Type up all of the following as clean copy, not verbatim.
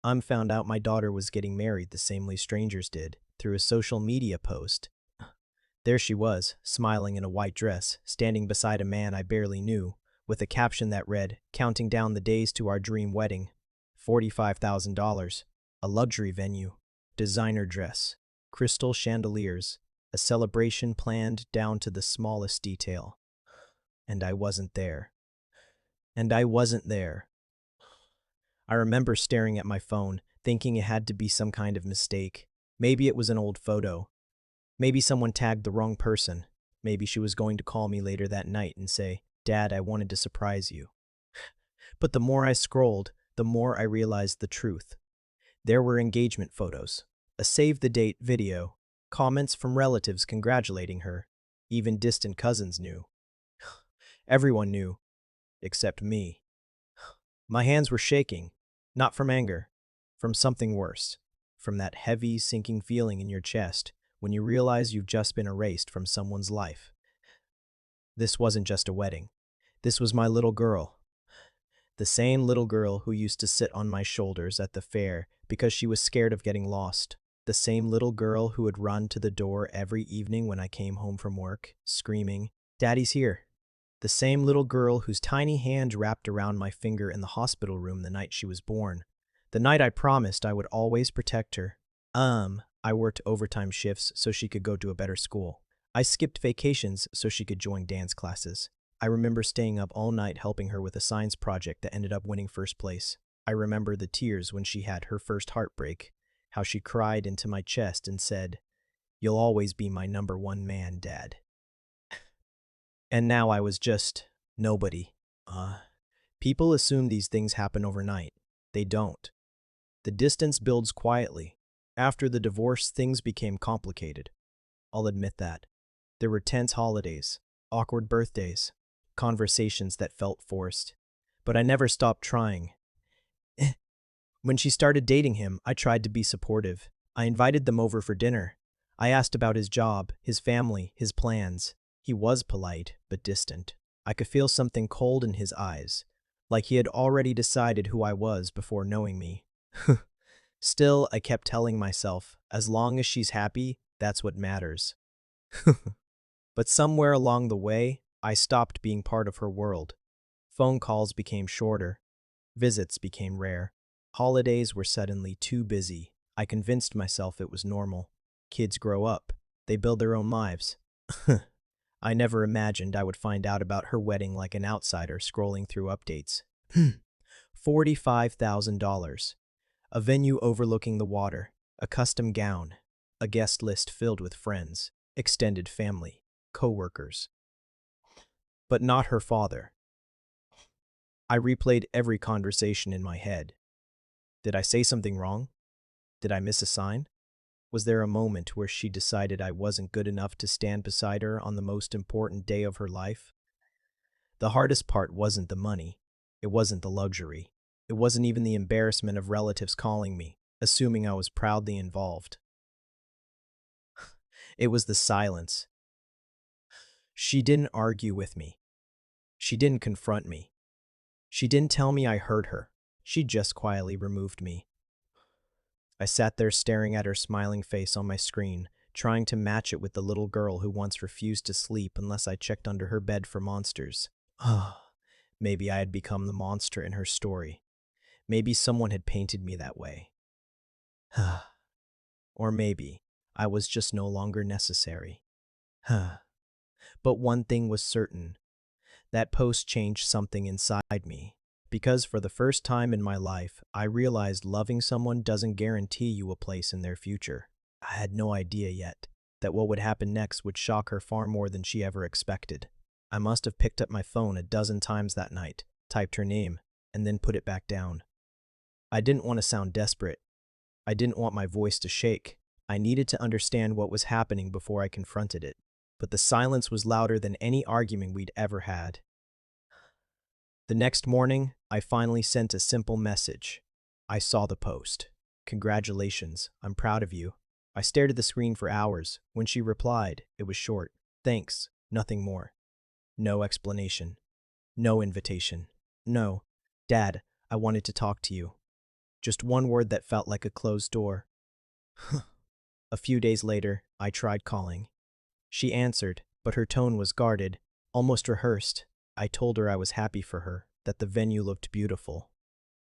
Found out my daughter was getting married the same way strangers did, through a social media post. There she was, smiling in a white dress, standing beside a man I barely knew, with a caption that read, "Counting down the days to our dream wedding. $45,000. A luxury venue. Designer dress. Crystal chandeliers. A celebration planned down to the smallest detail." And I wasn't there. And I wasn't there. I remember staring at my phone, thinking it had to be some kind of mistake. Maybe it was an old photo. Maybe someone tagged the wrong person. Maybe she was going to call me later that night and say, "Dad, I wanted to surprise you." But the more I scrolled, the more I realized the truth. There were engagement photos, a save-the-date video, comments from relatives congratulating her. Even distant cousins knew. Everyone knew, except me. My hands were shaking, not from anger, from something worse, from that heavy, sinking feeling in your chest when you realize you've just been erased from someone's life. This wasn't just a wedding. This was my little girl. The same little girl who used to sit on my shoulders at the fair because she was scared of getting lost. The same little girl who would run to the door every evening when I came home from work, screaming, "Daddy's here." The same little girl whose tiny hand wrapped around my finger in the hospital room the night she was born. The night I promised I would always protect her. I worked overtime shifts so she could go to a better school. I skipped vacations so she could join dance classes. I remember staying up all night helping her with a science project that ended up winning first place. I remember the tears when she had her first heartbreak, how she cried into my chest and said, "You'll always be my number one man, Dad." And now I was just nobody. People assume these things happen overnight. They don't. The distance builds quietly. After the divorce, things became complicated. I'll admit that. There were tense holidays, awkward birthdays, conversations that felt forced. But I never stopped trying. When she started dating him, I tried to be supportive. I invited them over for dinner. I asked about his job, his family, his plans. He was polite, but distant. I could feel something cold in his eyes, like he had already decided who I was before knowing me. Still, I kept telling myself, as long as she's happy, that's what matters. But somewhere along the way, I stopped being part of her world. Phone calls became shorter. Visits became rare. Holidays were suddenly too busy. I convinced myself it was normal. Kids grow up. They build their own lives. I never imagined I would find out about her wedding like an outsider scrolling through updates. $45,000. A venue overlooking the water. A custom gown. A guest list filled with friends, extended family, co-workers. But not her father. I replayed every conversation in my head. Did I say something wrong? Did I miss a sign? Was there a moment where she decided I wasn't good enough to stand beside her on the most important day of her life? The hardest part wasn't the money. It wasn't the luxury. It wasn't even the embarrassment of relatives calling me, assuming I was proudly involved. It was the silence. She didn't argue with me. She didn't confront me. She didn't tell me I hurt her. She just quietly removed me. I sat there staring at her smiling face on my screen, trying to match it with the little girl who once refused to sleep unless I checked under her bed for monsters. Maybe I had become the monster in her story. Maybe someone had painted me that way. Or maybe I was just no longer necessary. But one thing was certain. That post changed something inside me. Because for the first time in my life, I realized loving someone doesn't guarantee you a place in their future. I had no idea yet that what would happen next would shock her far more than she ever expected. I must have picked up my phone a dozen times that night, typed her name, and then put it back down. I didn't want to sound desperate. I didn't want my voice to shake. I needed to understand what was happening before I confronted it. But the silence was louder than any argument we'd ever had. The next morning, I finally sent a simple message. I saw the post. "Congratulations, I'm proud of you." I stared at the screen for hours. When she replied, it was short. "Thanks, nothing more." No explanation. No invitation. No, "Dad, I wanted to talk to you." Just one word that felt like a closed door. A few days later, I tried calling. She answered, but her tone was guarded, almost rehearsed. I told her I was happy for her, that the venue looked beautiful.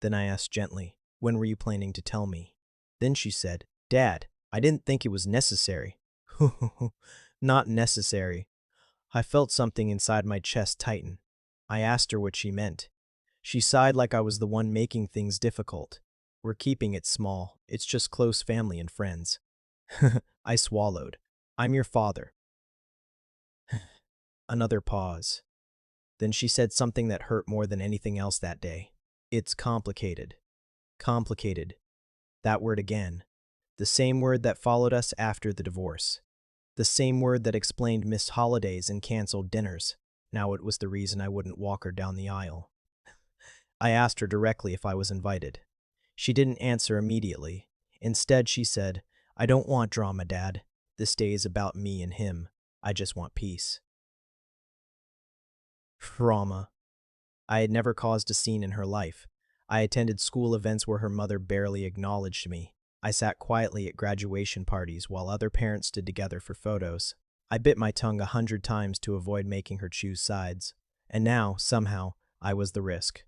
Then I asked gently, when were you planning to tell me? Then she said, Dad, I didn't think it was necessary. Not necessary. I felt something inside my chest tighten. I asked her what she meant. She sighed like I was the one making things difficult. We're keeping it small. It's just close family and friends. I swallowed. I'm your father. Another pause. Then she said something that hurt more than anything else that day. It's complicated. Complicated. That word again. The same word that followed us after the divorce. The same word that explained missed holidays and canceled dinners. Now it was the reason I wouldn't walk her down the aisle. I asked her directly if I was invited. She didn't answer immediately. Instead, she said, I don't want drama, Dad. This day is about me and him. I just want peace. Trauma. I had never caused a scene in her life. I attended school events where her mother barely acknowledged me. I sat quietly at graduation parties while other parents stood together for photos. I bit my tongue 100 times to avoid making her choose sides. And now, somehow, I was the risk.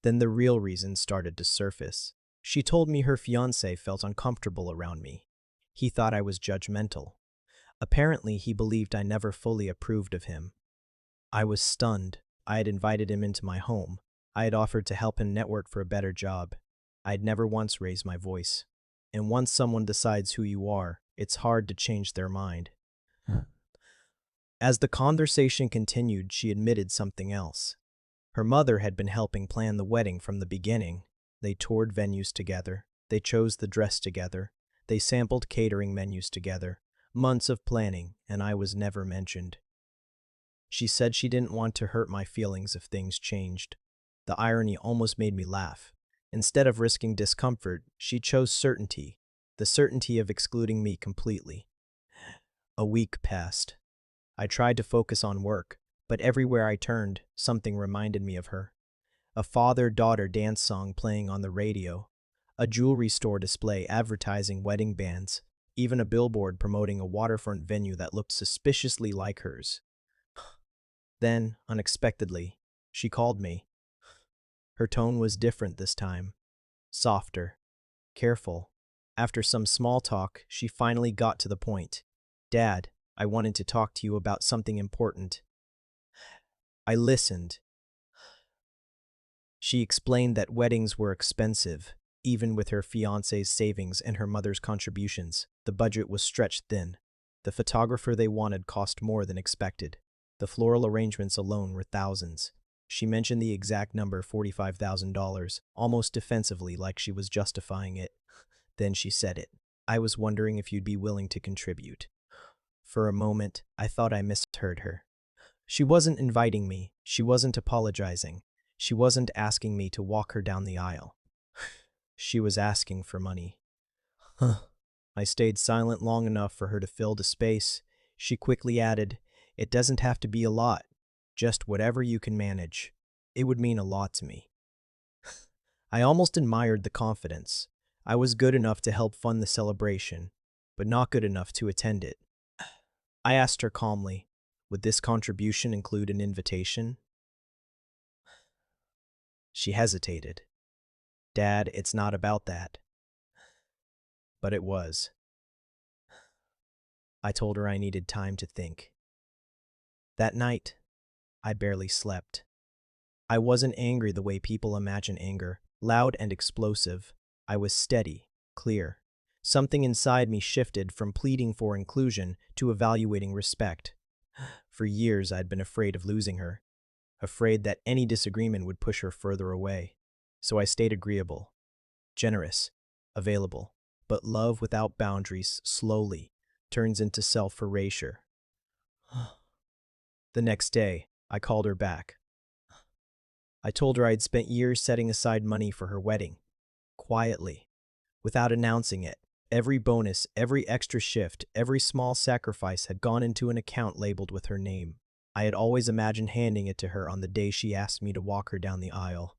Then the real reason started to surface. She told me her fiancé felt uncomfortable around me. He thought I was judgmental. Apparently, he believed I never fully approved of him. I was stunned. I had invited him into my home. I had offered to help him network for a better job. I had never once raised my voice. And once someone decides who you are, it's hard to change their mind. As the conversation continued, she admitted something else. Her mother had been helping plan the wedding from the beginning. They toured venues together. They chose the dress together. They sampled catering menus together. Months of planning, and I was never mentioned. She said she didn't want to hurt my feelings if things changed. The irony almost made me laugh. Instead of risking discomfort, she chose certainty, the certainty of excluding me completely. A week passed. I tried to focus on work, but everywhere I turned, something reminded me of her. A father-daughter dance song playing on the radio, a jewelry store display advertising wedding bands, even a billboard promoting a waterfront venue that looked suspiciously like hers. Then, unexpectedly, she called me. Her tone was different this time. Softer. Careful. After some small talk, she finally got to the point. Dad, I wanted to talk to you about something important. I listened. She explained that weddings were expensive. Even with her fiancé's savings and her mother's contributions, the budget was stretched thin. The photographer they wanted cost more than expected. The floral arrangements alone were thousands. She mentioned the exact number, $45,000, almost defensively like she was justifying it. Then she said it. I was wondering if you'd be willing to contribute. For a moment, I thought I misheard her. She wasn't inviting me. She wasn't apologizing. She wasn't asking me to walk her down the aisle. She was asking for money. I stayed silent long enough for her to fill the space. She quickly added, It doesn't have to be a lot. Just whatever you can manage. It would mean a lot to me. I almost admired the confidence. I was good enough to help fund the celebration, but not good enough to attend it. I asked her calmly, would this contribution include an invitation? She hesitated. Dad, it's not about that. But it was. I told her I needed time to think. That night, I barely slept. I wasn't angry the way people imagine anger, loud and explosive. I was steady, clear. Something inside me shifted from pleading for inclusion to evaluating respect. For years, I'd been afraid of losing her, afraid that any disagreement would push her further away. So I stayed agreeable, generous, available. But love without boundaries slowly turns into self-erasure. The next day, I called her back. I told her I'd spent years setting aside money for her wedding, quietly, without announcing it. Every bonus, every extra shift, every small sacrifice had gone into an account labeled with her name. I had always imagined handing it to her on the day she asked me to walk her down the aisle.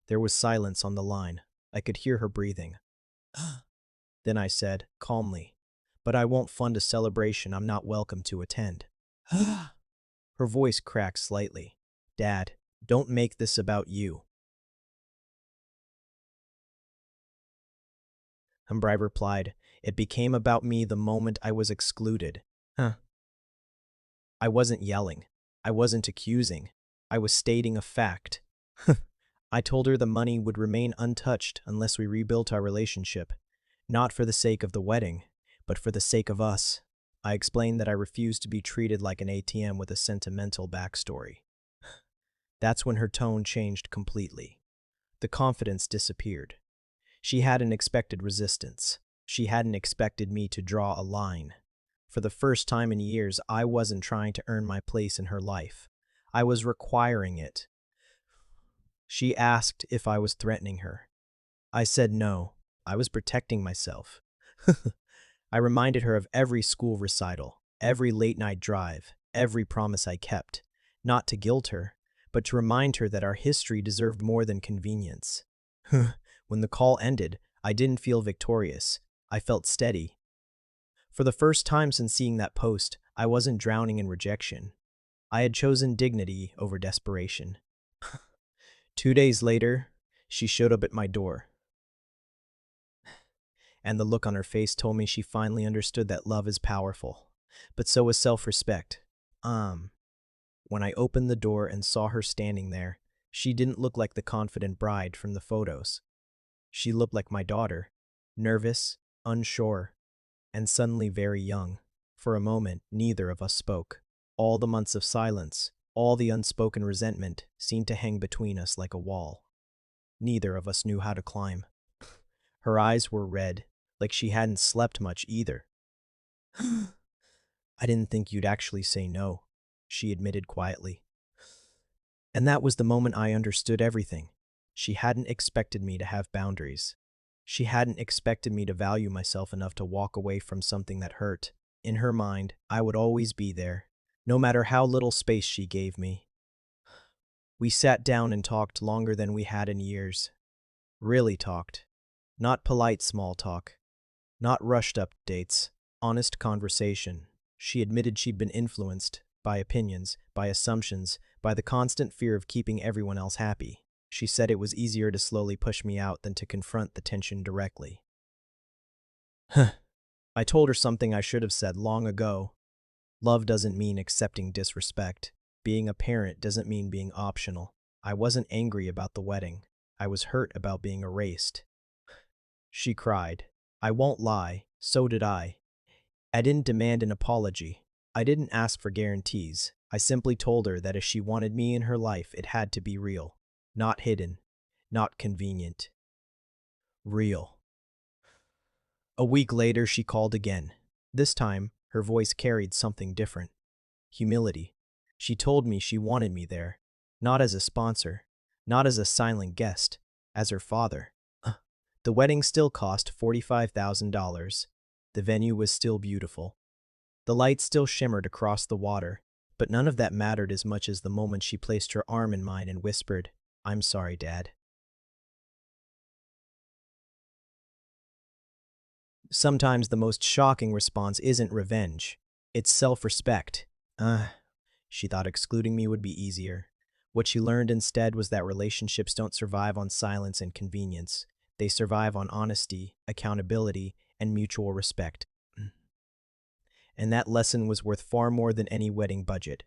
There was silence on the line. I could hear her breathing. Then I said, calmly, "But I won't fund a celebration I'm not welcome to attend." Her voice cracked slightly. "Dad, don't make this about you." I replied, "It became about me the moment I was excluded." Huh. I wasn't yelling. I wasn't accusing. I was stating a fact. I told her the money would remain untouched unless we rebuilt our relationship, not for the sake of the wedding, but for the sake of us. I explained that I refused to be treated like an ATM with a sentimental backstory. That's when her tone changed completely. The confidence disappeared. She hadn't expected resistance. She hadn't expected me to draw a line. For the first time in years, I wasn't trying to earn my place in her life. I was requiring it. She asked if I was threatening her. I said no. I was protecting myself. I reminded her of every school recital, every late-night drive, every promise I kept, not to guilt her, but to remind her that our history deserved more than convenience. When the call ended, I didn't feel victorious. I felt steady. For the first time since seeing that post, I wasn't drowning in rejection. I had chosen dignity over desperation. 2 days later, she showed up at my door, and the look on her face told me she finally understood that love is powerful, but so is self-respect. When I opened the door and saw her standing there, she didn't look like the confident bride from the photos. She looked like my daughter, nervous, unsure, and suddenly very young. For a moment, neither of us spoke. All the months of silence, all the unspoken resentment seemed to hang between us like a wall. Neither of us knew how to climb. Her eyes were red, like she hadn't slept much either. "I didn't think you'd actually say no," she admitted quietly. And that was the moment I understood everything. She hadn't expected me to have boundaries. She hadn't expected me to value myself enough to walk away from something that hurt. In her mind, I would always be there, no matter how little space she gave me. We sat down and talked longer than we had in years. Really talked. Not polite small talk. Not rushed updates. Honest conversation. She admitted she'd been influenced by opinions, by assumptions, by the constant fear of keeping everyone else happy. She said it was easier to slowly push me out than to confront the tension directly. I told her something I should have said long ago. Love doesn't mean accepting disrespect. Being a parent doesn't mean being optional. I wasn't angry about the wedding. I was hurt about being erased. She cried. I won't lie, so did I. I didn't demand an apology. I didn't ask for guarantees. I simply told her that if she wanted me in her life, it had to be real. Not hidden. Not convenient. Real. A week later, she called again. This time, her voice carried something different. Humility. She told me she wanted me there. Not as a sponsor. Not as a silent guest. As her father. The wedding still cost $45,000. The venue was still beautiful. The lights still shimmered across the water, but none of that mattered as much as the moment she placed her arm in mine and whispered, "I'm sorry, Dad." Sometimes the most shocking response isn't revenge. It's self-respect. She thought excluding me would be easier. What she learned instead was that relationships don't survive on silence and convenience. They survive on honesty, accountability, and mutual respect. And that lesson was worth far more than any wedding budget.